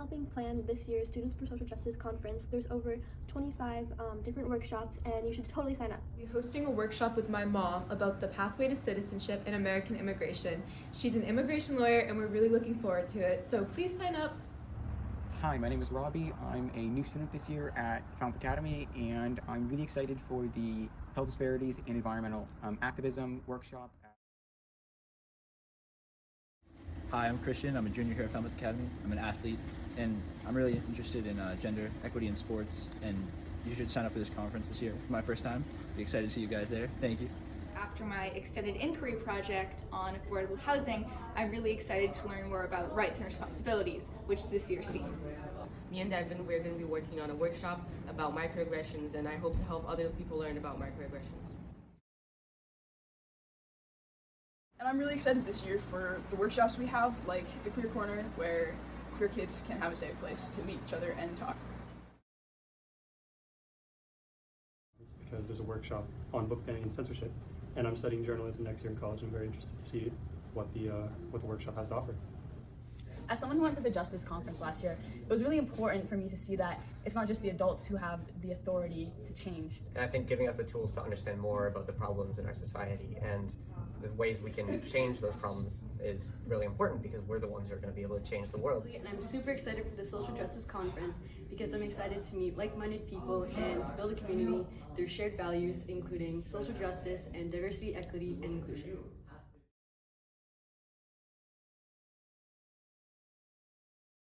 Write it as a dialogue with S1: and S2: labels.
S1: helping plan this year's Students for Social Justice Conference. There's over 25 different workshops, and you should totally sign up.
S2: We're hosting a workshop with my mom about the pathway to citizenship and American immigration. She's an immigration lawyer, and we're really looking forward to it, so please sign up.
S3: Hi, my name is Robbie. I'm a new student this year at Falmouth Academy, and I'm really excited for the health disparities and environmental activism workshop.
S4: Hi, I'm Christian. I'm a junior here at Falmouth Academy. I'm an athlete, and I'm really interested in gender equity in sports, and you should sign up for this conference this year. It's my first time. Be excited to see you guys there. Thank you.
S5: After my extended inquiry project on affordable housing, I'm really excited to learn more about rights and responsibilities, which is this year's theme.
S6: Me and Devin, we're going to be working on a workshop about microaggressions, and I hope to help other people learn about microaggressions.
S7: And I'm really excited this year for the workshops we have, like the Queer Corner, where queer kids can have a safe place to meet each other and talk.
S8: It's because there's a workshop on book banning and censorship, and I'm studying journalism next year in college. I'm very interested to see what the workshop has to offer.
S9: As someone who went to the Justice Conference last year, it was really important for me to see that it's not just the adults who have the authority to change.
S10: And I think giving us the tools to understand more about the problems in our society and the ways we can change those problems is really important, because we're the ones who are going to be able to change the world.
S11: And I'm super excited for the Social Justice Conference because I'm excited to meet like-minded people and to build a community through shared values, including social justice and diversity, equity, and inclusion.